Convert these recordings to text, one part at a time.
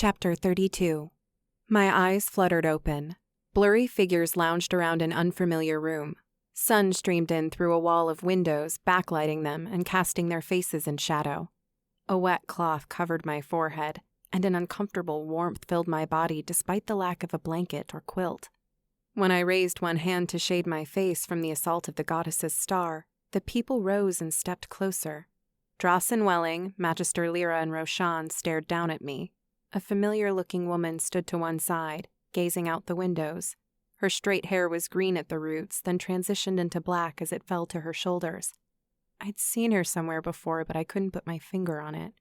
Chapter 32. My eyes fluttered open. Blurry figures lounged around an unfamiliar room. Sun streamed in through a wall of windows, backlighting them and casting their faces in shadow. A wet cloth covered my forehead, and an uncomfortable warmth filled my body despite the lack of a blanket or quilt. When I raised one hand to shade my face from the assault of the goddess's star, the people rose and stepped closer. Drawson Welling, Magister Lyra, and Roshan stared down at me. A familiar-looking woman stood to one side, gazing out the windows. Her straight hair was green at the roots, then transitioned into black as it fell to her shoulders. I'd seen her somewhere before, but I couldn't put my finger on it.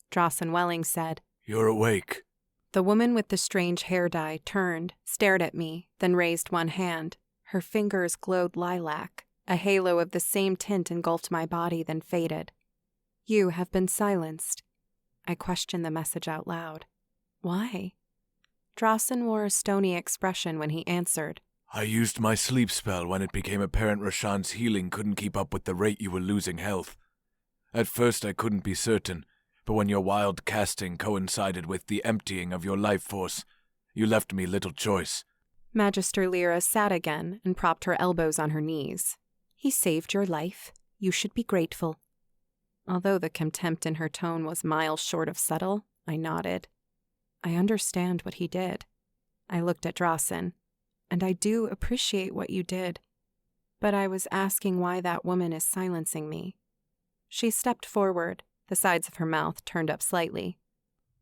Drawson Welling said, "You're awake." The woman with the strange hair dye turned, stared at me, then raised one hand. Her fingers glowed lilac. A halo of the same tint engulfed my body, then faded. "You have been silenced." I questioned the message out loud. Why? Drawson wore a stony expression when he answered. "I used my sleep spell when it became apparent Roshan's healing couldn't keep up with the rate you were losing health. At first I couldn't be certain, but when your wild casting coincided with the emptying of your life force, you left me little choice." Magister Lyra sat again and propped her elbows on her knees. "He saved your life. You should be grateful." Although the contempt in her tone was miles short of subtle, I nodded. I understand what he did. I looked at Drawson. And I do appreciate what you did. But I was asking why that woman is silencing me. She stepped forward, the sides of her mouth turned up slightly.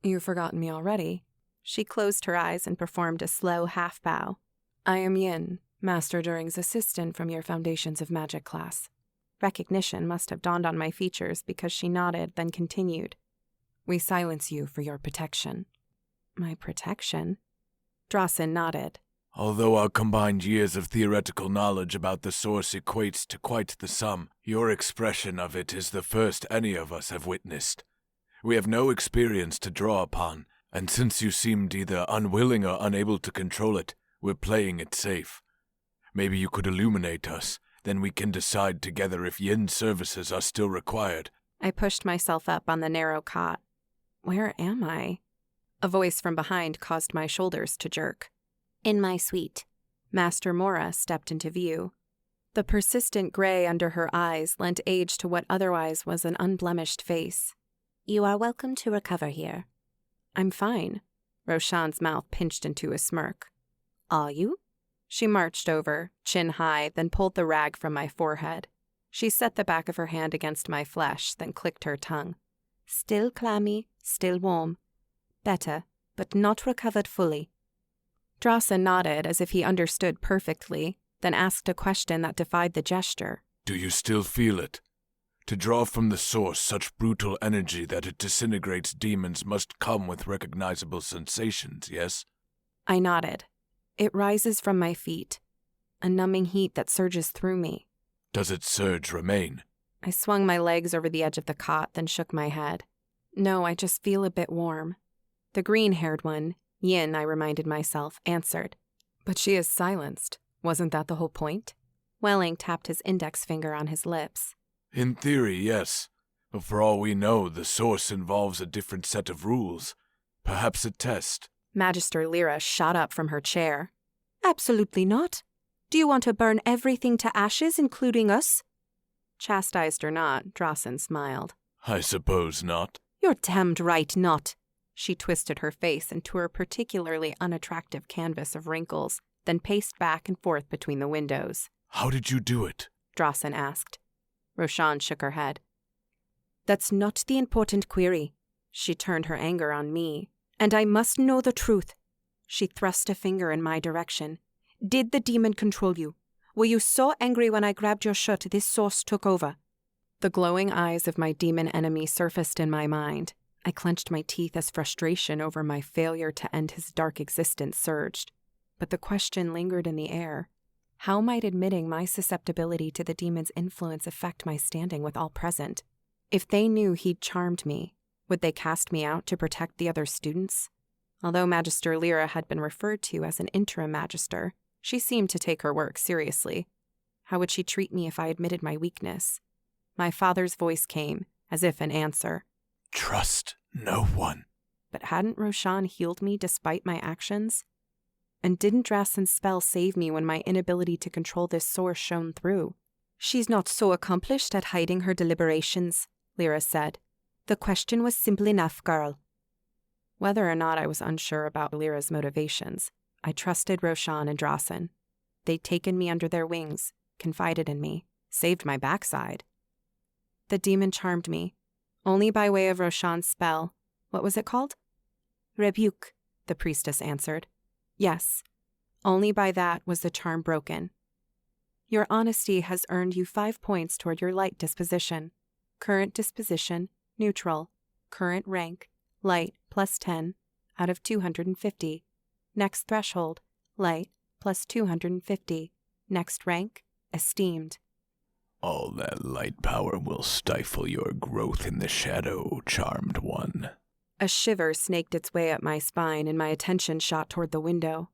"You've forgotten me already." She closed her eyes and performed a slow half-bow. "I am Yin, Master During's assistant from your Foundations of Magic class." Recognition must have dawned on my features because she nodded, then continued. "We silence you for your protection." My protection? Drawson nodded. "Although our combined years of theoretical knowledge about the source equates to quite the sum, your expression of it is the first any of us have witnessed. We have no experience to draw upon, and since you seemed either unwilling or unable to control it, we're playing it safe. Maybe you could illuminate us, then we can decide together if Yin's services are still required." I pushed myself up on the narrow cot. Where am I? A voice from behind caused my shoulders to jerk. "In my suite." Master Mora stepped into view. The persistent gray under her eyes lent age to what otherwise was an unblemished face. "You are welcome to recover here." "I'm fine." Roshan's mouth pinched into a smirk. "Are you?" She marched over, chin high, then pulled the rag from my forehead. She set the back of her hand against my flesh, then clicked her tongue. "Still clammy, still warm. Better, but not recovered fully." Drawson nodded as if he understood perfectly, then asked a question that defied the gesture. "Do you still feel it? To draw from the source such brutal energy that it disintegrates demons must come with recognizable sensations, yes?" I nodded. "It rises from my feet, a numbing heat that surges through me." "Does its surge remain?" I swung my legs over the edge of the cot, then shook my head. "No, I just feel a bit warm." The green-haired one, Yin, I reminded myself, answered. "But she is silenced. Wasn't that the whole point?" Welling tapped his index finger on his lips. "In theory, yes. But for all we know, the source involves a different set of rules. Perhaps a test." Magister Lyra shot up from her chair. "Absolutely not. Do you want to burn everything to ashes, including us?" Chastised or not, Drawson smiled. "I suppose not." "You're damned right not." She twisted her face into a particularly unattractive canvas of wrinkles, then paced back and forth between the windows. "How did you do it?" Drawson asked. Roshan shook her head. "That's not the important query." She turned her anger on me. "And I must know the truth." She thrust a finger in my direction. "Did the demon control you? Were you so angry when I grabbed your shirt this source took over?" The glowing eyes of my demon enemy surfaced in my mind. I clenched my teeth as frustration over my failure to end his dark existence surged. But the question lingered in the air. How might admitting my susceptibility to the demon's influence affect my standing with all present? If they knew he'd charmed me, would they cast me out to protect the other students? Although Magister Lyra had been referred to as an interim magister, she seemed to take her work seriously. How would she treat me if I admitted my weakness? My father's voice came, as if in answer. "Trust no one." But hadn't Roshan healed me despite my actions? And didn't Drasen's spell save me when my inability to control this source shone through? She's not so accomplished at hiding her deliberations, Lyra said. The question was simple enough, girl. Whether or not I was unsure about Lyra's motivations, I trusted Roshan and Drasen. They'd taken me under their wings, confided in me, saved my backside. The demon charmed me, only by way of Roshan's spell. What was it called? Rebuke, the priestess answered. Yes, only by that was the charm broken. Your honesty has earned you 5 points toward your light disposition. Current disposition, neutral. Current rank, light plus 10 out of 250. Next threshold, light plus 250. Next rank, esteemed. All that light power will stifle your growth in the shadow, charmed one. A shiver snaked its way up my spine and my attention shot toward the window.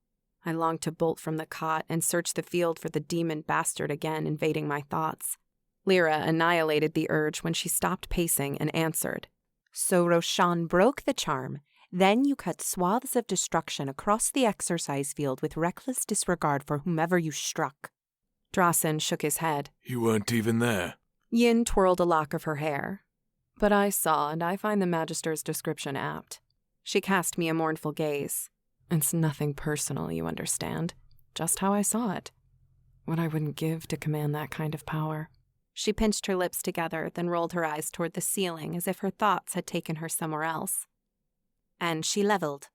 I longed to bolt from the cot and search the field for the demon bastard again invading my thoughts. Lyra annihilated the urge when she stopped pacing and answered. So Roshan broke the charm. Then you cut swaths of destruction across the exercise field with reckless disregard for whomever you struck. Drasen shook his head. You weren't even there. Yin twirled a lock of her hair. But I saw, and I find the Magister's description apt. She cast me a mournful gaze. It's nothing personal, you understand. Just how I saw it. What I wouldn't give to command that kind of power. She pinched her lips together, then rolled her eyes toward the ceiling as if her thoughts had taken her somewhere else. And she leveled,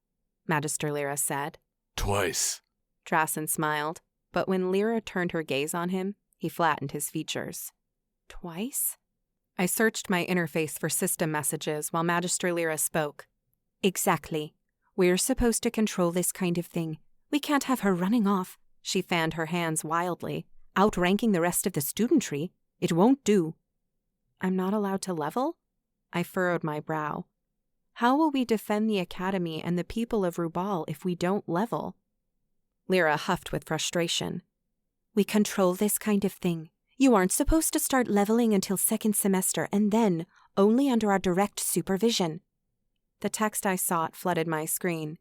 Magister Lyra said. Twice. Drasen smiled, but when Lyra turned her gaze on him, he flattened his features. Twice? I searched my interface for system messages while Magister Lyra spoke. Exactly. We're supposed to control this kind of thing. We can't have her running off. She fanned her hands wildly, outranking the rest of the studentry. It won't do. I'm not allowed to level? I furrowed my brow. How will we defend the academy and the people of Rubal if we don't level? Lyra huffed with frustration. We control this kind of thing. You aren't supposed to start leveling until second semester, and then only under our direct supervision. The text I sought flooded my screen.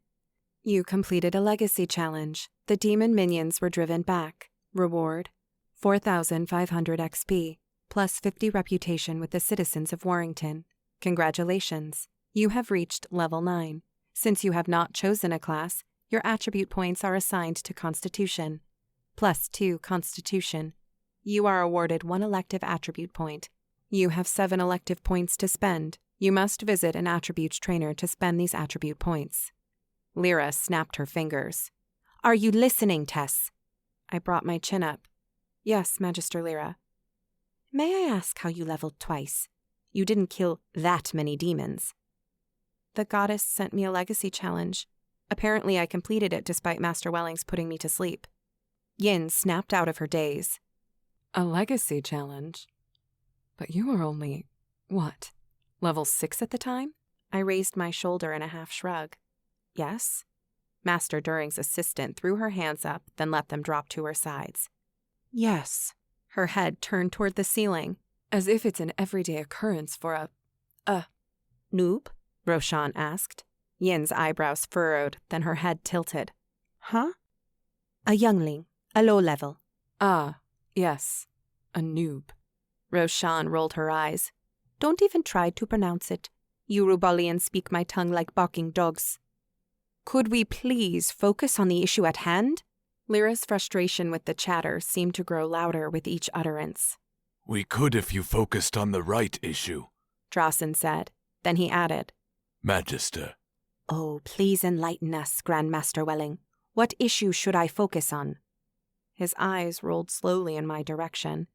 You completed a legacy challenge. The demon minions were driven back. Reward, 4,500 XP, plus 50 reputation with the citizens of Warrington. Congratulations. You have reached level 9. Since you have not chosen a class, your attribute points are assigned to Constitution. Plus 2 Constitution. You are awarded 1 elective attribute point. You have 7 elective points to spend. You must visit an attributes trainer to spend these attribute points. Lyra snapped her fingers. Are you listening, Tess? I brought my chin up. Yes, Magister Lyra. May I ask how you leveled twice? You didn't kill that many demons. The goddess sent me a legacy challenge. Apparently I completed it despite Master Welling's putting me to sleep. Yin snapped out of her daze. A legacy challenge? But you were only, what, level 6 at the time? I raised my shoulder in a half shrug. Yes? Master During's assistant threw her hands up, then let them drop to her sides. Yes. Her head turned toward the ceiling, as if it's an everyday occurrence for a noob? Roshan asked. Yin's eyebrows furrowed, then her head tilted. Huh? A youngling, a low level. Ah, yes, a noob. Roshan rolled her eyes. Don't even try to pronounce it. You Rubalians speak my tongue like barking dogs. Could we please focus on the issue at hand? Lyra's frustration with the chatter seemed to grow louder with each utterance. We could if you focused on the right issue, Drasen said. Then he added, Magister. Oh, please enlighten us, Grandmaster Welling. What issue should I focus on? His eyes rolled slowly in my direction.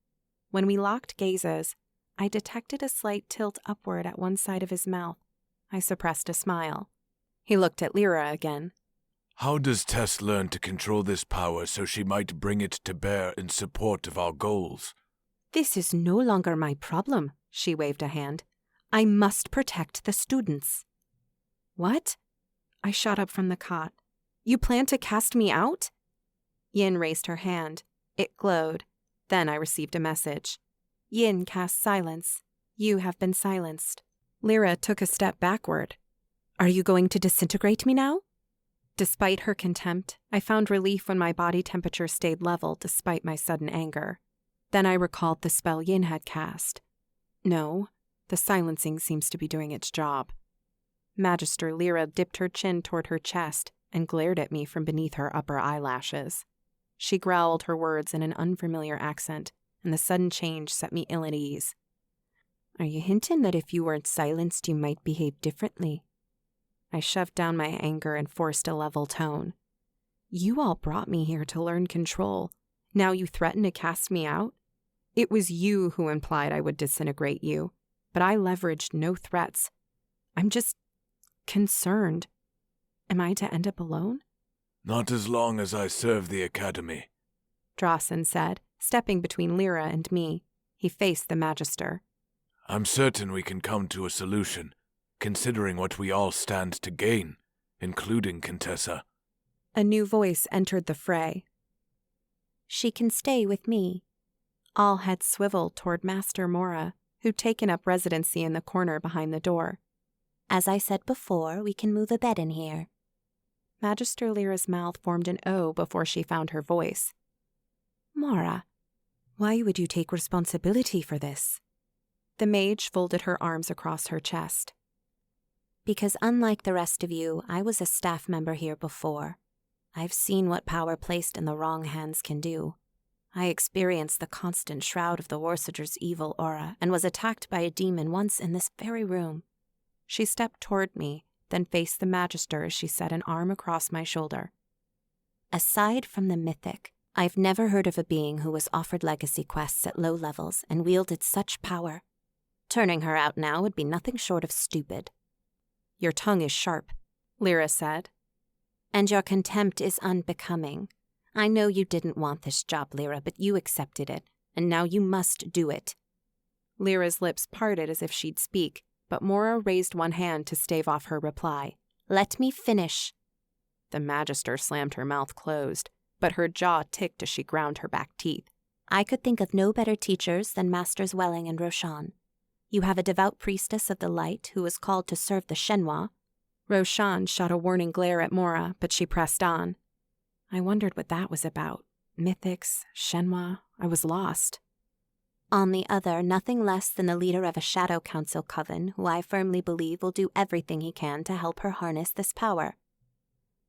When we locked gazes, I detected a slight tilt upward at one side of his mouth. I suppressed a smile. He looked at Lyra again. How does Tess learn to control this power so she might bring it to bear in support of our goals? This is no longer my problem, she waved a hand. I must protect the students. What? I shot up from the cot. You plan to cast me out? Yin raised her hand. It glowed. Then I received a message. Yin cast silence. You have been silenced. Lyra took a step backward. Are you going to disintegrate me now? Despite her contempt, I found relief when my body temperature stayed level despite my sudden anger. Then I recalled the spell Yin had cast. No, the silencing seems to be doing its job. Magister Lyra dipped her chin toward her chest and glared at me from beneath her upper eyelashes. She growled her words in an unfamiliar accent, and the sudden change set me ill at ease. Are you hinting that if you weren't silenced you might behave differently? I shoved down my anger and forced a level tone. You all brought me here to learn control. Now you threaten to cast me out? It was you who implied I would disintegrate you, but I leveraged no threats. I'm just concerned. Am I to end up alone? Not as long as I serve the Academy, Drawson said, stepping between Lyra and me. He faced the Magister. I'm certain we can come to a solution, considering what we all stand to gain, including Contessa. A new voice entered the fray. She can stay with me. All heads swiveled toward Master Mora, who'd taken up residency in the corner behind the door. As I said before, we can move a bed in here. Magister Lyra's mouth formed an O before she found her voice. Mora, why would you take responsibility for this? The mage folded her arms across her chest. Because unlike the rest of you, I was a staff member here before. I've seen what power placed in the wrong hands can do. I experienced the constant shroud of the Worsager's evil aura and was attacked by a demon once in this very room. She stepped toward me, then faced the Magister as she set an arm across my shoulder. Aside from the mythic, I've never heard of a being who was offered legacy quests at low levels and wielded such power. Turning her out now would be nothing short of stupid. Your tongue is sharp, Lyra said. And your contempt is unbecoming. I know you didn't want this job, Lyra, but you accepted it, and now you must do it. Lyra's lips parted as if she'd speak, but Mora raised one hand to stave off her reply. Let me finish. The Magister slammed her mouth closed, but her jaw ticked as she ground her back teeth. I could think of no better teachers than Masters Welling and Roshan. You have a devout priestess of the light who is called to serve the Shenhua. Roshan shot a warning glare at Mora, but she pressed on. I wondered what that was about. Mythics, Shenhua, I was lost. On the other, nothing less than the leader of a Shadow Council coven, who I firmly believe will do everything he can to help her harness this power.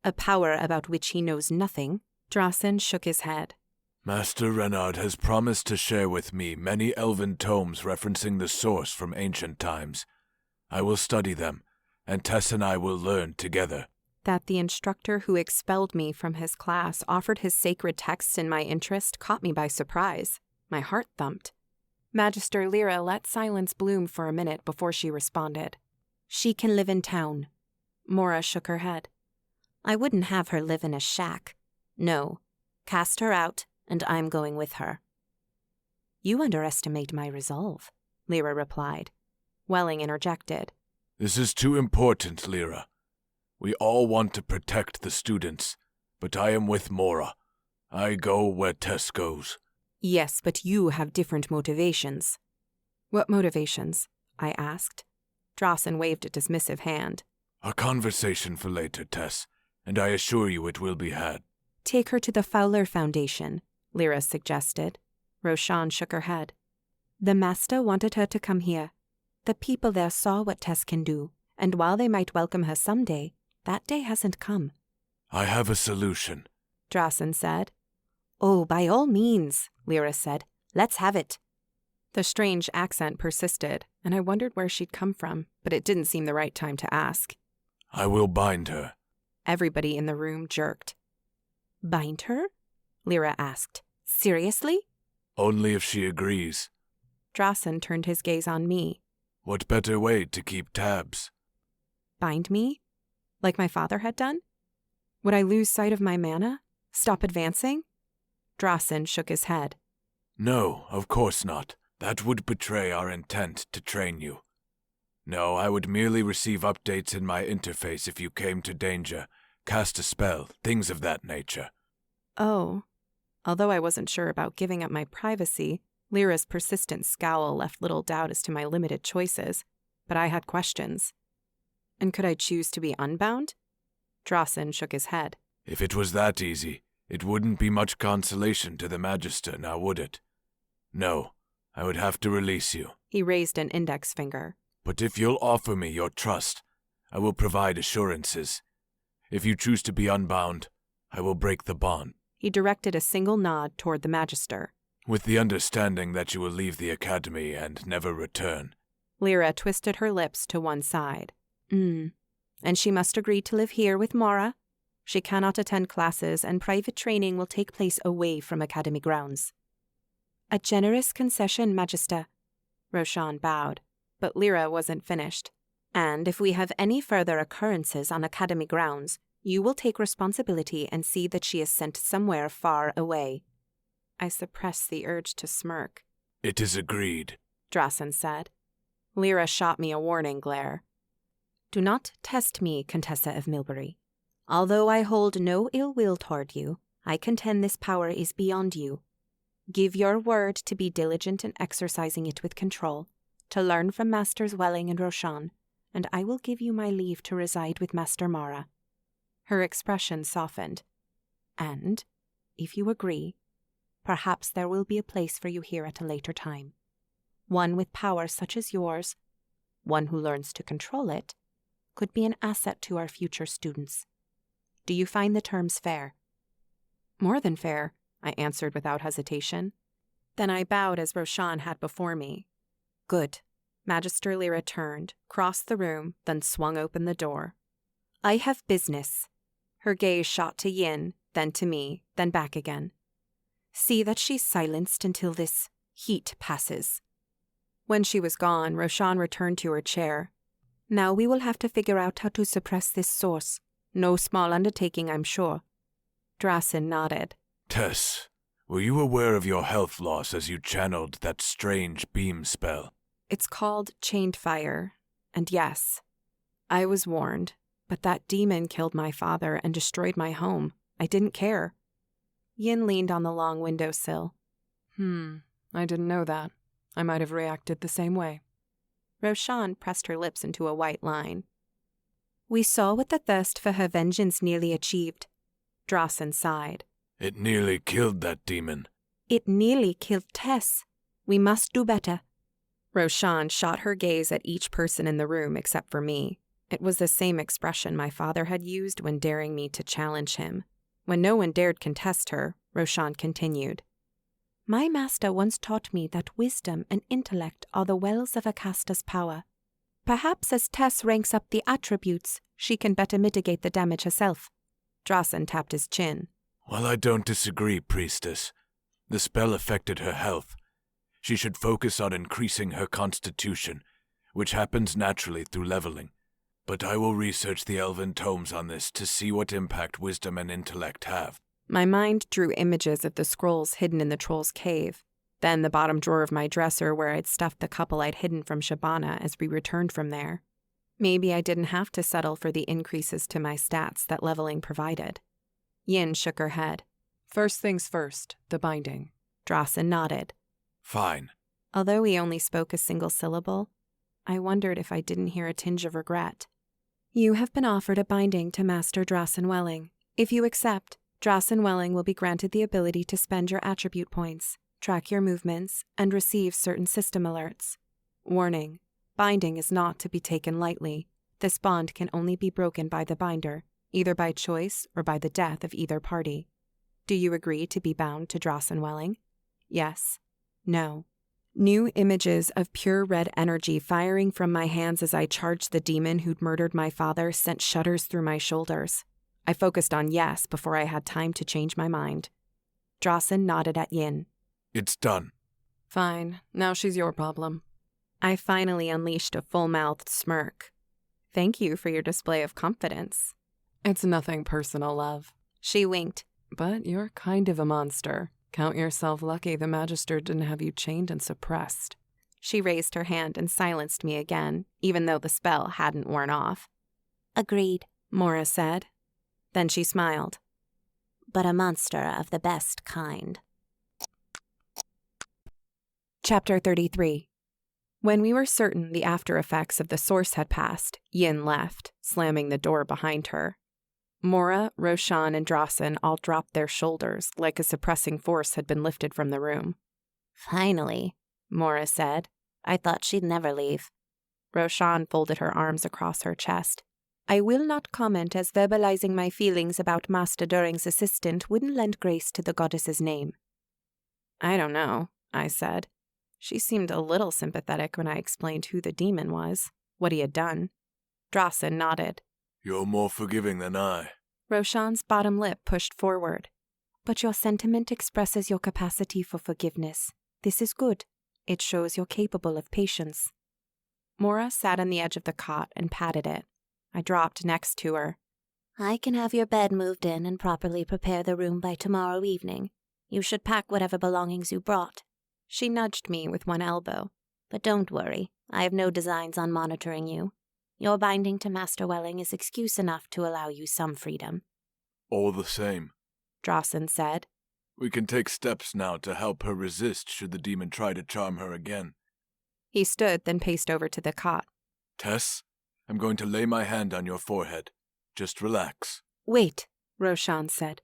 A power about which he knows nothing. Drawson shook his head. Master Renard has promised to share with me many elven tomes referencing the source from ancient times. I will study them, and Tess and I will learn together. That the instructor who expelled me from his class offered his sacred texts in my interest caught me by surprise. My heart thumped. Magister Lyra let silence bloom for a minute before she responded. She can live in town. Mora shook her head. I wouldn't have her live in a shack. No. Cast her out, and I'm going with her. You underestimate my resolve, Lyra replied. Welling interjected. This is too important, Lyra. We all want to protect the students, but I am with Mora. I go where Tess goes. Yes, but you have different motivations. What motivations? I asked. Drawson waved a dismissive hand. A conversation for later, Tess, and I assure you it will be had. Take her to the Fowler Foundation, Lyra suggested. Roshan shook her head. The Master wanted her to come here. The people there saw what Tess can do, and while they might welcome her someday, that day hasn't come. I have a solution, Drawson said. Oh, by all means, Lyra said. Let's have it. The strange accent persisted, and I wondered where she'd come from, but it didn't seem the right time to ask. I will bind her. Everybody in the room jerked. Bind her? Lyra asked. Seriously? Only if she agrees. Drawson turned his gaze on me. What better way to keep tabs? Bind me? Like my father had done? Would I lose sight of my mana? Stop advancing? Drawson shook his head. No, of course not. That would betray our intent to train you. No, I would merely receive updates in my interface if you came to danger, cast a spell, things of that nature. Oh. Although I wasn't sure about giving up my privacy, Lyra's persistent scowl left little doubt as to my limited choices, but I had questions. And could I choose to be unbound? Drasen shook his head. If it was that easy, it wouldn't be much consolation to the Magister, now would it? No, I would have to release you. He raised an index finger. But if you'll offer me your trust, I will provide assurances. If you choose to be unbound, I will break the bond. He directed a single nod toward the Magister. With the understanding that you will leave the academy and never return. Lyra twisted her lips to one side. And she must agree to live here with Mora? She cannot attend classes, and private training will take place away from academy grounds. A generous concession, Magister. Roshan bowed, but Lyra wasn't finished. And if we have any further occurrences on academy grounds, you will take responsibility and see that she is sent somewhere far away. I suppressed the urge to smirk. It is agreed, Drasen said. Lyra shot me a warning glare. Do not test me, Contessa of Milbury. Although I hold no ill will toward you, I contend this power is beyond you. Give your word to be diligent in exercising it with control, to learn from Masters Welling and Roshan, and I will give you my leave to reside with Master Mara. Her expression softened. And, if you agree, perhaps there will be a place for you here at a later time. One with power such as yours, one who learns to control it, could be an asset to our future students. Do you find the terms fair? More than fair, I answered without hesitation. Then I bowed as Roshan had before me. Good. Magister Lyra turned, crossed the room, then swung open the door. I have business. Her gaze shot to Yin, then to me, then back again. See that she's silenced until this heat passes. When she was gone, Roshan returned to her chair. Now we will have to figure out how to suppress this source. No small undertaking, I'm sure. Drasen nodded. Tess, were you aware of your health loss as you channeled that strange beam spell? It's called chained fire, and yes, I was warned, but that demon killed my father and destroyed my home. I didn't care. Yin leaned on the long windowsill. I didn't know that. I might have reacted the same way. Roshan pressed her lips into a white line. We saw what the thirst for her vengeance nearly achieved. Drasen sighed. It nearly killed that demon. It nearly killed Tess. We must do better. Roshan shot her gaze at each person in the room except for me. It was the same expression my father had used when daring me to challenge him. When no one dared contest her, Roshan continued. My master once taught me that wisdom and intellect are the wells of a caster's power. Perhaps as Tess ranks up the attributes, she can better mitigate the damage herself. Drasen tapped his chin. Well, I don't disagree, priestess. The spell affected her health. She should focus on increasing her constitution, which happens naturally through leveling. But I will research the elven tomes on this to see what impact wisdom and intellect have. My mind drew images of the scrolls hidden in the troll's cave, then the bottom drawer of my dresser where I'd stuffed the couple I'd hidden from Shabana as we returned from there. Maybe I didn't have to settle for the increases to my stats that leveling provided. Yin shook her head. First things first, the binding. Drasen nodded. Fine. Although he only spoke a single syllable, I wondered if I didn't hear a tinge of regret. You have been offered a binding to Master Drasen Welling. If you accept, Drasen Welling will be granted the ability to spend your attribute points, track your movements, and receive certain system alerts. Warning: binding is not to be taken lightly. This bond can only be broken by the binder, either by choice or by the death of either party. Do you agree to be bound to Drasen Welling? Yes. No. New images of pure red energy firing from my hands as I charged the demon who'd murdered my father sent shudders through my shoulders. I focused on yes before I had time to change my mind. Drasen nodded at Yin. It's done. Fine. Now she's your problem. I finally unleashed a full-mouthed smirk. Thank you for your display of confidence. It's nothing personal, love. She winked. But you're kind of a monster. Count yourself lucky the Magister didn't have you chained and suppressed. She raised her hand and silenced me again, even though the spell hadn't worn off. Agreed, Mora said. Then she smiled. But a monster of the best kind. Chapter 33. When we were certain the after effects of the source had passed, Yin left, slamming the door behind her. Mora, Roshan, and Drawson all dropped their shoulders like a suppressing force had been lifted from the room. "Finally," Mora said. "I thought she'd never leave." Roshan folded her arms across her chest. "I will not comment, as verbalizing my feelings about Master During's assistant wouldn't lend grace to the goddess's name." "I don't know," I said. She seemed a little sympathetic when I explained who the demon was, what he had done. Drawson nodded. You're more forgiving than I. Roshan's bottom lip pushed forward. "But your sentiment expresses your capacity for forgiveness. This is good. It shows you're capable of patience." Mora sat on the edge of the cot and patted it. I dropped next to her. "I can have your bed moved in and properly prepare the room by tomorrow evening. You should pack whatever belongings you brought." She nudged me with one elbow. "But don't worry, I have no designs on monitoring you. Your binding to Master Welling is excuse enough to allow you some freedom." All the same, Drawson said. we can take steps now to help her resist should the demon try to charm her again. He stood, then paced over to the cot. Tess, I'm going to lay my hand on your forehead. Just relax. "Wait," Roshan said.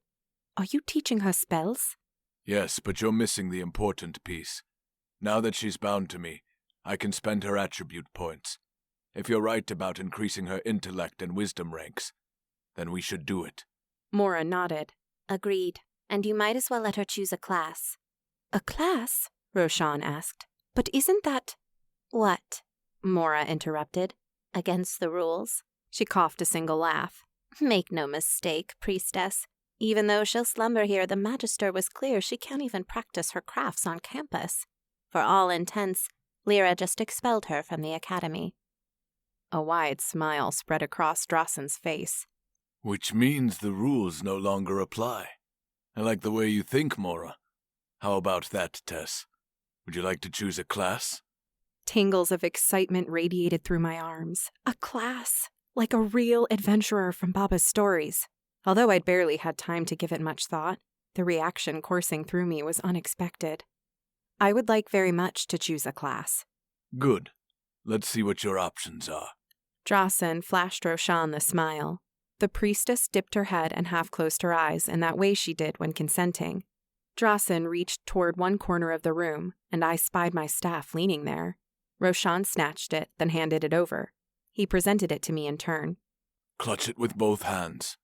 "Are you teaching her spells?" Yes, but you're missing the important piece. Now that she's bound to me, I can spend her attribute points. If you're right about increasing her intellect and wisdom ranks, then we should do it. Mora nodded. "Agreed. And you might as well let her choose a class." "A class?" Roshan asked. "But isn't that—" "What?" Mora interrupted. "Against the rules?" She coughed a single laugh. "Make no mistake, priestess. Even though she'll slumber here, the Magister was clear she can't even practice her crafts on campus. For all intents, Lyra just expelled her from the academy." A wide smile spread across Drawson's face. Which means the rules no longer apply. I like the way you think, Mora. How about that, Tess? Would you like to choose a class? Tingles of excitement radiated through my arms. A class! Like a real adventurer from Baba's stories. Although I'd barely had time to give it much thought, the reaction coursing through me was unexpected. I would like very much to choose a class. Good. Let's see what your options are. Drawson flashed Roshan the smile. The priestess dipped her head and half closed her eyes in that way she did when consenting. Drawson reached toward one corner of the room, and I spied my staff leaning there. Roshan snatched it, then handed it over. He presented it to me in turn. Clutch it with both hands.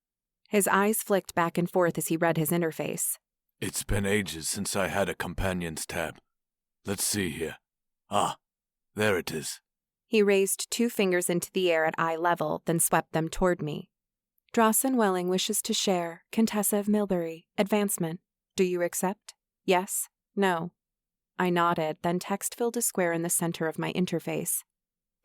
His eyes flicked back and forth as he read his interface. It's been ages since I had a companion's tab. Let's see here. Ah, there it is. He raised 2 fingers into the air at eye level, then swept them toward me. Drawson Welling wishes to share, Contessa of Milbury, advancement. Do you accept? Yes? No? I nodded, then text filled a square in the center of my interface.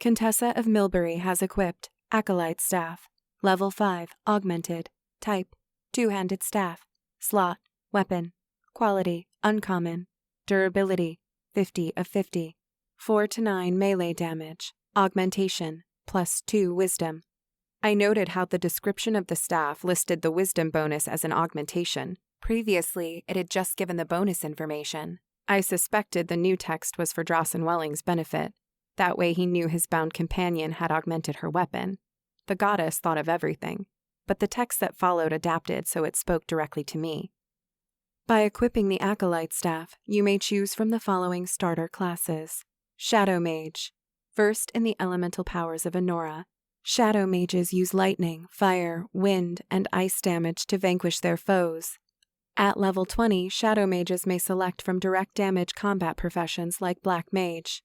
Contessa of Milbury has equipped Acolyte Staff, Level 5, Augmented, Type, 2-handed Staff, Slot, Weapon, Quality, Uncommon, Durability, 50 of 50, 4 to 9 melee damage, Augmentation, +2 Wisdom. I noted how the description of the staff listed the Wisdom bonus as an augmentation. Previously, it had just given the bonus information. I suspected the new text was for Drawson Welling's benefit. That way he knew his bound companion had augmented her weapon. The goddess thought of everything, but the text that followed adapted so it spoke directly to me. By equipping the Acolyte Staff, you may choose from the following starter classes. Shadow Mage. Versed in the elemental powers of Enora, Shadow Mages use lightning, fire, wind, and ice damage to vanquish their foes. At level 20, Shadow Mages may select from direct damage combat professions like Black Mage.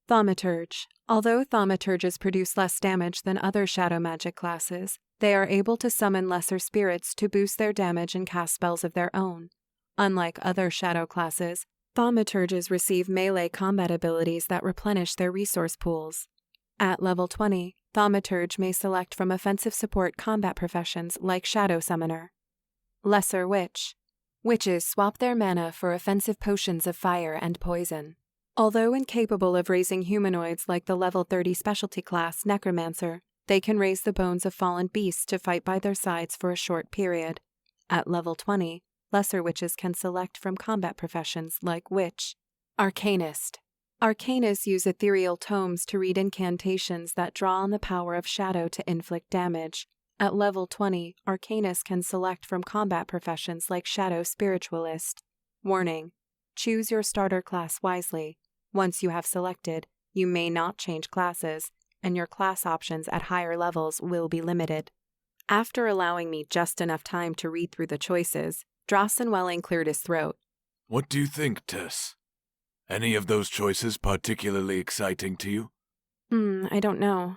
Thaumaturge. Although Thaumaturges produce less damage than other shadow magic classes, they are able to summon lesser spirits to boost their damage and cast spells of their own. Unlike other shadow classes, Thaumaturges receive melee combat abilities that replenish their resource pools. At level 20, Thaumaturge may select from offensive support combat professions like Shadow Summoner. Lesser Witch. Witches swap their mana for offensive potions of fire and poison. Although incapable of raising humanoids like the level 30 specialty class Necromancer, they can raise the bones of fallen beasts to fight by their sides for a short period. At level 20, lesser witches can select from combat professions like Witch. Arcanist. Arcanists use ethereal tomes to read incantations that draw on the power of shadow to inflict damage. At level 20, Arcanists can select from combat professions like Shadow Spiritualist. Warning: choose your starter class wisely. Once you have selected, you may not change classes, and your class options at higher levels will be limited. After allowing me just enough time to read through the choices, Drawson Welling cleared his throat. What do you think, Tess? Any of those choices particularly exciting to you? I don't know.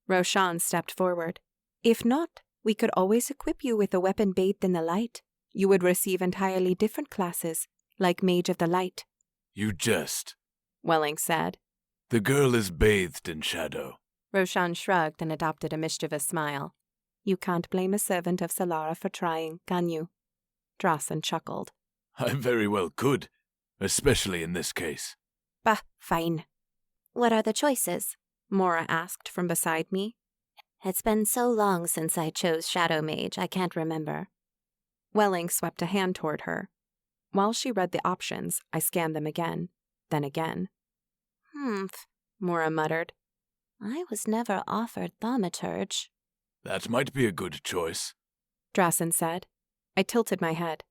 Roshan stepped forward. If not, we could always equip you with a weapon bathed in the light. You would receive entirely different classes, like Mage of the Light. You jest, Welling said. The girl is bathed in shadow. Roshan shrugged and adopted a mischievous smile. You can't blame a servant of Solara for trying, can you? Drawson chuckled. I very well could, especially in this case. Bah, fine. What are the choices? Mora asked from beside me. It's been so long since I chose Shadow Mage, I can't remember. Welling swept a hand toward her. While she read the options, I scanned them again, then again. Mora muttered. I was never offered Thaumaturge. That might be a good choice, Drawson said. I tilted my head.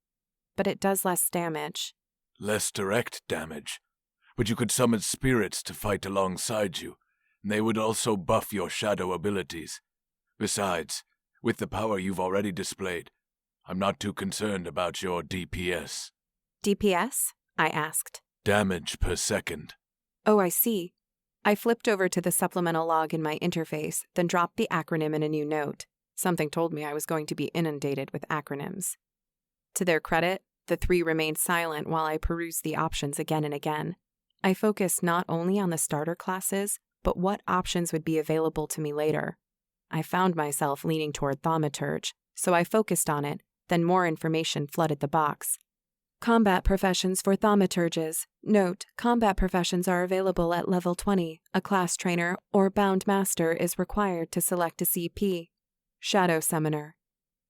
But it does less damage. Less direct damage. But you could summon spirits to fight alongside you, and they would also buff your shadow abilities. Besides, with the power you've already displayed, I'm not too concerned about your DPS. DPS? I asked. Damage per second. Oh, I see. I flipped over to the supplemental log in my interface, then dropped the acronym in a new note. Something told me I was going to be inundated with acronyms. To their credit, the three remained silent while I perused the options again and again. I focused not only on the starter classes, but what options would be available to me later. I found myself leaning toward Thaumaturge, so I focused on it, then more information flooded the box. Combat professions for Thaumaturges. Note, combat professions are available at level 20. A class trainer or bound master is required to select a CP. Shadow Summoner.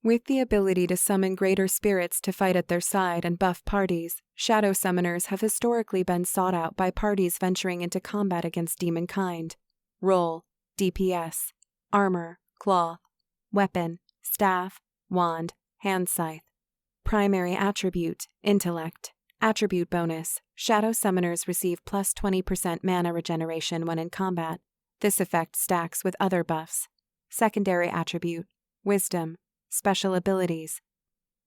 With the ability to summon greater spirits to fight at their side and buff parties, Shadow Summoners have historically been sought out by parties venturing into combat against demonkind. Role: DPS. Armor, cloth. Weapon: staff, wand, hand scythe. Primary attribute: intellect. Attribute bonus: Shadow Summoners receive plus 20% mana regeneration when in combat. This effect stacks with other buffs. Secondary attribute: wisdom. Special abilities: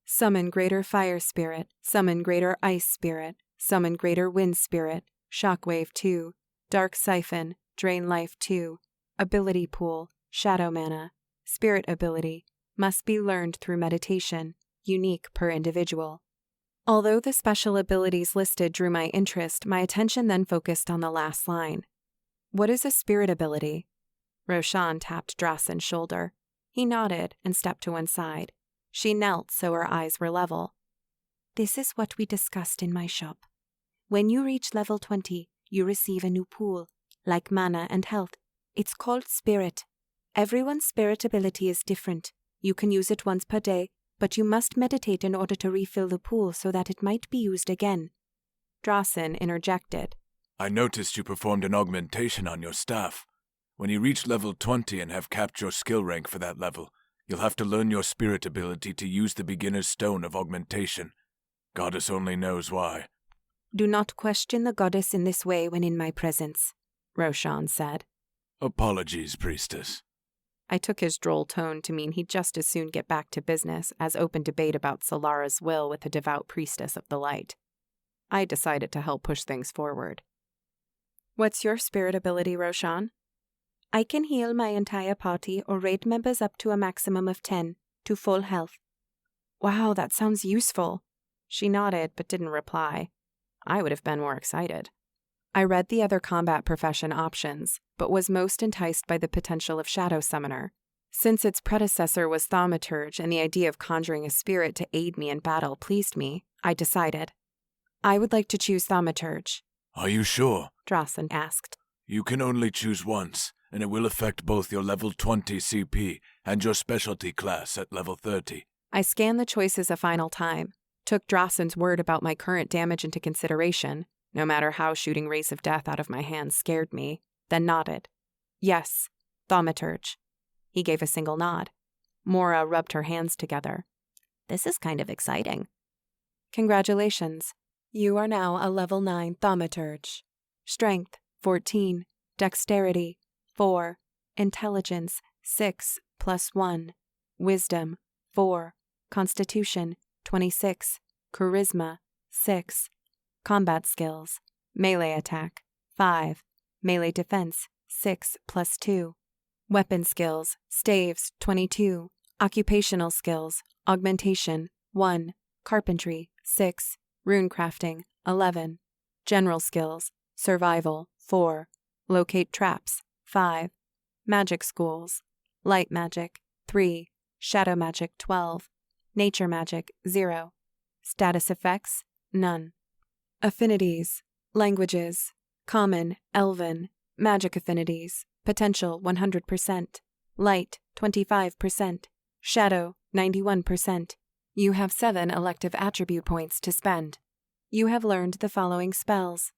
summon greater fire spirit, summon greater ice spirit, summon greater wind spirit, shockwave 2, dark siphon, drain life 2, ability pool, shadow mana, spirit ability, must be learned through meditation, unique per individual. Although the special abilities listed drew my interest, my attention then focused on the last line. What is a spirit ability? Roshan tapped Drawson's shoulder. He nodded and stepped to one side. She knelt so her eyes were level. This is what we discussed in my shop. When you reach level 20, you receive a new pool, like mana and health. It's called Spirit. Everyone's spirit ability is different. You can use it once per day, but you must meditate in order to refill the pool so that it might be used again. Drawson interjected. I noticed you performed an augmentation on your staff. When you reach level 20 and have capped your skill rank for that level, you'll have to learn your spirit ability to use the beginner's stone of augmentation. Goddess only knows why. Do not question the goddess in this way when in my presence, Roshan said. Apologies, priestess. I took his droll tone to mean he'd just as soon get back to business as open debate about Solara's will with the devout priestess of the light. I decided to help push things forward. What's your spirit ability, Roshan? I can heal my entire party or raid members up to a maximum of 10, to full health. Wow, that sounds useful. She nodded but didn't reply. I would have been more excited. I read the other combat profession options, but was most enticed by the potential of Shadow Summoner. Since its predecessor was Thaumaturge and the idea of conjuring a spirit to aid me in battle pleased me, I decided. I would like to choose Thaumaturge. Are you sure? Drawson asked. You can only choose once, and it will affect both your level 20 CP and your specialty class at level 30. I scanned the choices a final time, took Drawson's word about my current damage into consideration, no matter how shooting rays of death out of my hands scared me, then nodded. Yes, thaumaturge. He gave a single nod. Mora rubbed her hands together. This is kind of exciting. Congratulations. You are now a level 9 thaumaturge. Strength, 14. Dexterity, 4. Intelligence, 6 + 1. Wisdom, 4. Constitution, 26. Charisma, 6. Combat skills. Melee attack, 5. Melee defense, 6 + 2. Weapon skills, staves, 22. Occupational skills, augmentation, 1. Carpentry, 6. Runecrafting, 11. General skills, survival, 4. Locate traps, 5. Magic schools, light magic, 3. Shadow magic, 12. Nature magic, 0. Status effects, none. Affinities, languages, common, elven, magic affinities, potential 100%, light 25%, shadow 91%. You have 7 elective attribute points to spend. You have learned the following spells.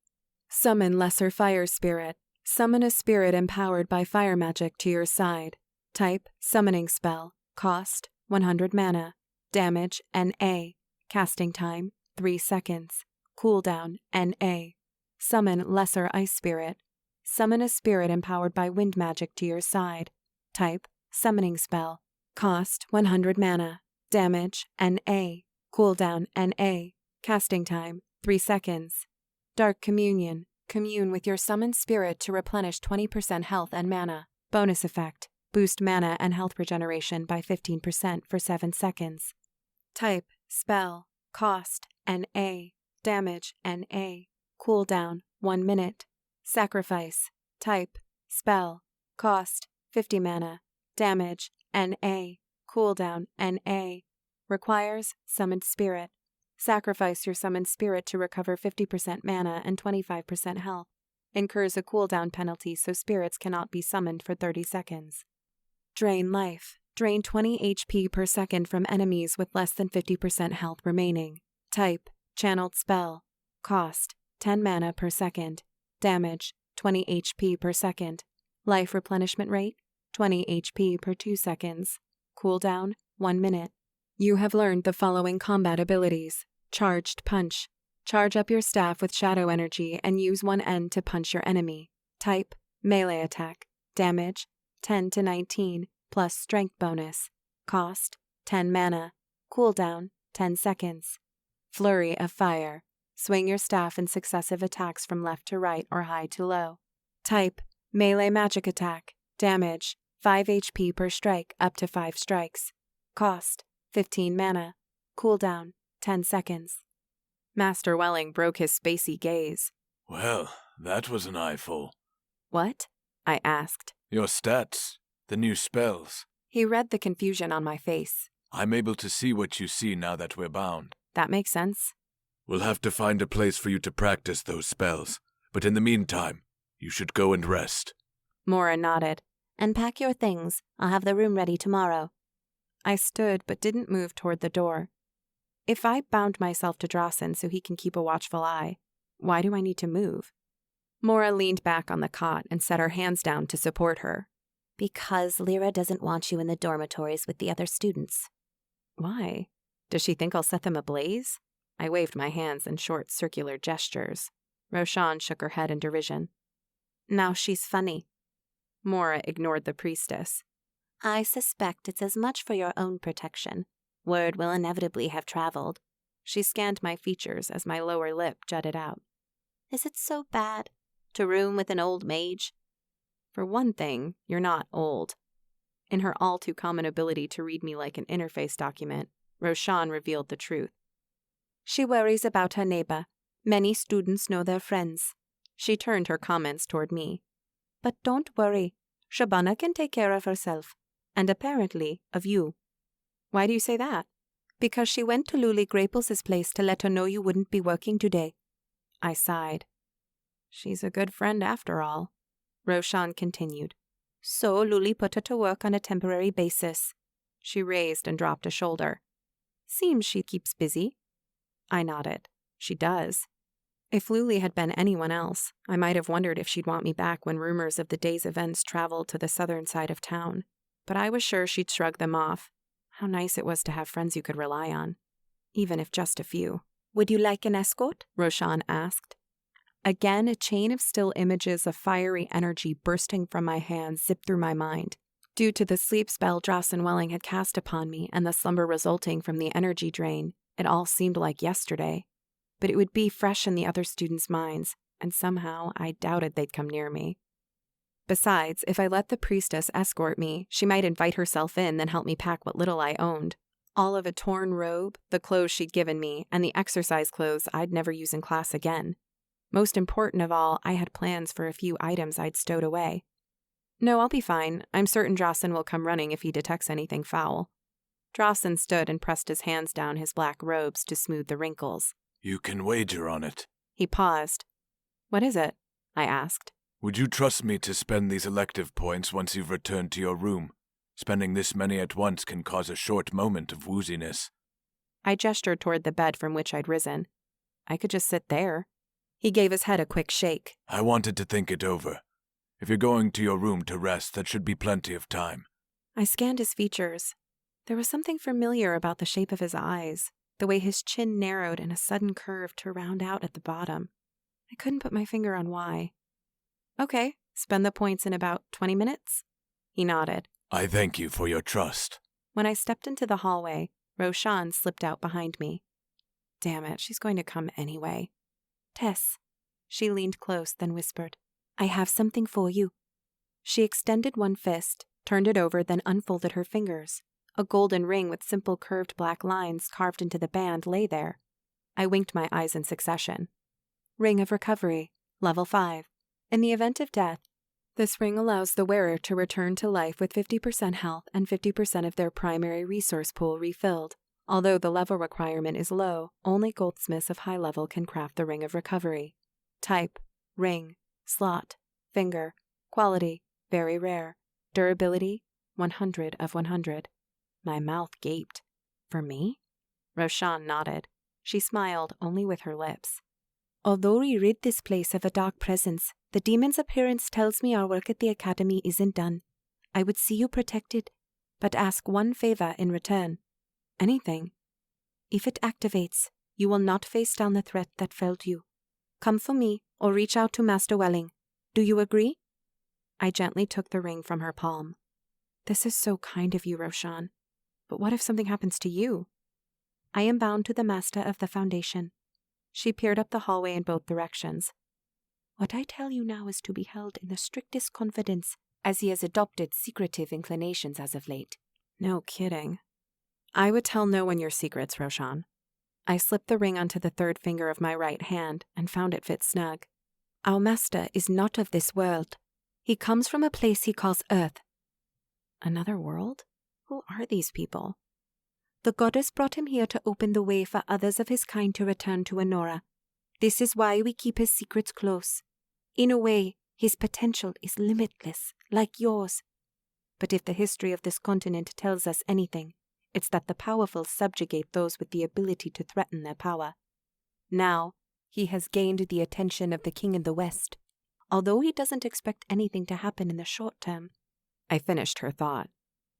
Summon Lesser Fire Spirit. Summon a spirit empowered by fire magic to your side. Type, summoning spell. Cost, 100 mana. Damage, NA. Casting time, 3 seconds. Cooldown, NA. Summon Lesser Ice Spirit. Summon a spirit empowered by wind magic to your side. Type, summoning spell. Cost, 100 mana. Damage, NA. Cooldown, NA. Casting time, 3 seconds. Dark Communion. Commune with your summoned spirit to replenish 20% health and mana. Bonus effect. Boost mana and health regeneration by 15% for 7 seconds. Type, spell. Cost, NA. Damage, NA. Cooldown, 1 minute. Sacrifice. Type, spell. Cost, 50 mana. Damage, NA. Cooldown, NA. Requires summoned spirit. Sacrifice your summoned spirit to recover 50% mana and 25% health. Incurs a cooldown penalty so spirits cannot be summoned for 30 seconds. Drain life. Drain 20 HP per second from enemies with less than 50% health remaining. Type, channeled spell. Cost, 10 mana per second. Damage, 20 HP per second. Life replenishment rate, 20 HP per 2 seconds. Cooldown, 1 minute. You have learned the following combat abilities. Charged Punch. Charge up your staff with shadow energy and use one end to punch your enemy. Type, melee attack. Damage, 10 to 19, plus strength bonus. Cost, 10 mana. Cooldown, 10 seconds. Flurry of Fire. Swing your staff in successive attacks from left to right or high to low. Type, melee magic attack. Damage, 5 HP per strike up to 5 strikes. Cost, 15 mana. Cooldown, 10 seconds. Master Welling broke his spacey gaze. Well, that was an eyeful. What? I asked. Your stats, the new spells. He read the confusion on my face. I'm able to see what you see now that we're bound. That makes sense. We'll have to find a place for you to practice those spells, but in the meantime, you should go and rest. Mora nodded. And pack your things. I'll have the room ready tomorrow. I stood but didn't move toward the door. If I bound myself to Drawson so he can keep a watchful eye, why do I need to move? Mora leaned back on the cot and set her hands down to support her. Because Lyra doesn't want you in the dormitories with the other students. Why? Does she think I'll set them ablaze? I waved my hands in short circular gestures. Roshan shook her head in derision. Now she's funny. Mora ignored the priestess. I suspect it's as much for your own protection. Word will inevitably have traveled. She scanned my features as my lower lip jutted out. Is it so bad? To room with an old mage? For one thing, you're not old. In her all-too-common ability to read me like an interface document, Roshan revealed the truth. She worries about her neighbor. Many students know their friends. She turned her comments toward me. But don't worry. Shabana can take care of herself. And apparently, of you. Why do you say that? Because she went to Luli Graples' place to let her know you wouldn't be working today. I sighed. She's a good friend after all. Roshan continued. So Luli put her to work on a temporary basis. She raised and dropped a shoulder. Seems she keeps busy. I nodded. She does. If Luli had been anyone else, I might have wondered if she'd want me back when rumors of the day's events traveled to the southern side of town. But I was sure she'd shrug them off. How nice it was to have friends you could rely on, even if just a few. Would you like an escort? Roshan asked. Again, a chain of still images of fiery energy bursting from my hands zipped through my mind. Due to the sleep spell Jocelyn Welling had cast upon me and the slumber resulting from the energy drain, it all seemed like yesterday. But it would be fresh in the other students' minds, and somehow I doubted they'd come near me. Besides, if I let the priestess escort me, she might invite herself in, then help me pack what little I owned. All of a torn robe, the clothes she'd given me, and the exercise clothes I'd never use in class again. Most important of all, I had plans for a few items I'd stowed away. No, I'll be fine. I'm certain Drossen will come running if he detects anything foul. Drossen stood and pressed his hands down his black robes to smooth the wrinkles. You can wager on it. He paused. What is it? I asked. Would you trust me to spend these elective points once you've returned to your room? Spending this many at once can cause a short moment of wooziness. I gestured toward the bed from which I'd risen. I could just sit there. He gave his head a quick shake. I wanted to think it over. If you're going to your room to rest, that should be plenty of time. I scanned his features. There was something familiar about the shape of his eyes, the way his chin narrowed in a sudden curve to round out at the bottom. I couldn't put my finger on why. Okay, spend the points in about 20 minutes? He nodded. I thank you for your trust. When I stepped into the hallway, Roshan slipped out behind me. Damn it, she's going to come anyway. Tess. She leaned close, then whispered, I have something for you. She extended one fist, turned it over, then unfolded her fingers. A golden ring with simple curved black lines carved into the band lay there. I winked my eyes in succession. Ring of Recovery, Level 5. In the event of death, this ring allows the wearer to return to life with 50% health and 50% of their primary resource pool refilled. Although the level requirement is low, only goldsmiths of high level can craft the Ring of Recovery. Type, ring, slot, finger, quality, very rare, durability, 100 of 100. My mouth gaped. For me? Roshan nodded. She smiled only with her lips. Although we rid this place of a dark presence, the demon's appearance tells me our work at the academy isn't done. I would see you protected, but ask one favor in return. Anything. If it activates, you will not face down the threat that felled you. Come for me or reach out to Master Welling. Do you agree? I gently took the ring from her palm. This is so kind of you, Roshan. But what if something happens to you? I am bound to the Master of the Foundation. She peered up the hallway in both directions. What I tell you now is to be held in the strictest confidence, as he has adopted secretive inclinations as of late. No kidding. I would tell no one your secrets, Roshan. I slipped the ring onto the third finger of my right hand and found it fit snug. Our master is not of this world. He comes from a place he calls Earth. Another world? Who are these people? The goddess brought him here to open the way for others of his kind to return to Enora. This is why we keep his secrets close. In a way, his potential is limitless, like yours. But if the history of this continent tells us anything, it's that the powerful subjugate those with the ability to threaten their power. Now, he has gained the attention of the king in the west, although he doesn't expect anything to happen in the short term. I finished her thought.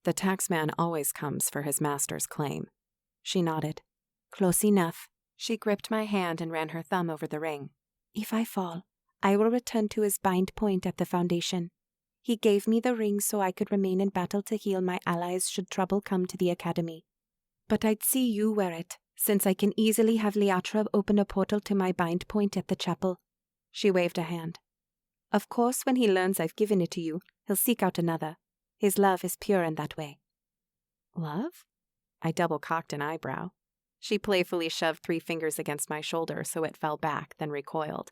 The taxman always comes for his master's claim. She nodded. Close enough. She gripped my hand and ran her thumb over the ring. If I fall, I will return to his bind point at the Foundation. He gave me the ring so I could remain in battle to heal my allies should trouble come to the academy. But I'd see you wear it, since I can easily have Liatra open a portal to my bind point at the chapel. She waved a hand. Of course, when he learns I've given it to you, he'll seek out another. His love is pure in that way. Love? I double-cocked an eyebrow. She playfully shoved 3 fingers against my shoulder so it fell back, then recoiled.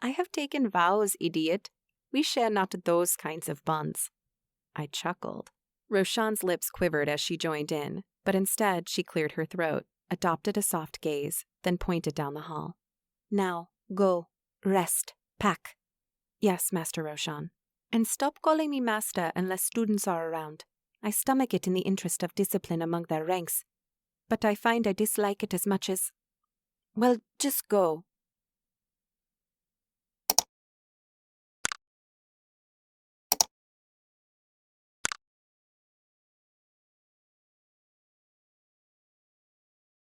I have taken vows, idiot. We share not those kinds of bonds. I chuckled. Roshan's lips quivered as she joined in, but instead she cleared her throat, adopted a soft gaze, then pointed down the hall. Now, go. Rest. Pack. Yes, Master Roshan. And stop calling me master unless students are around. I stomach it in the interest of discipline among their ranks. But I find I dislike it as much as... Well, just go.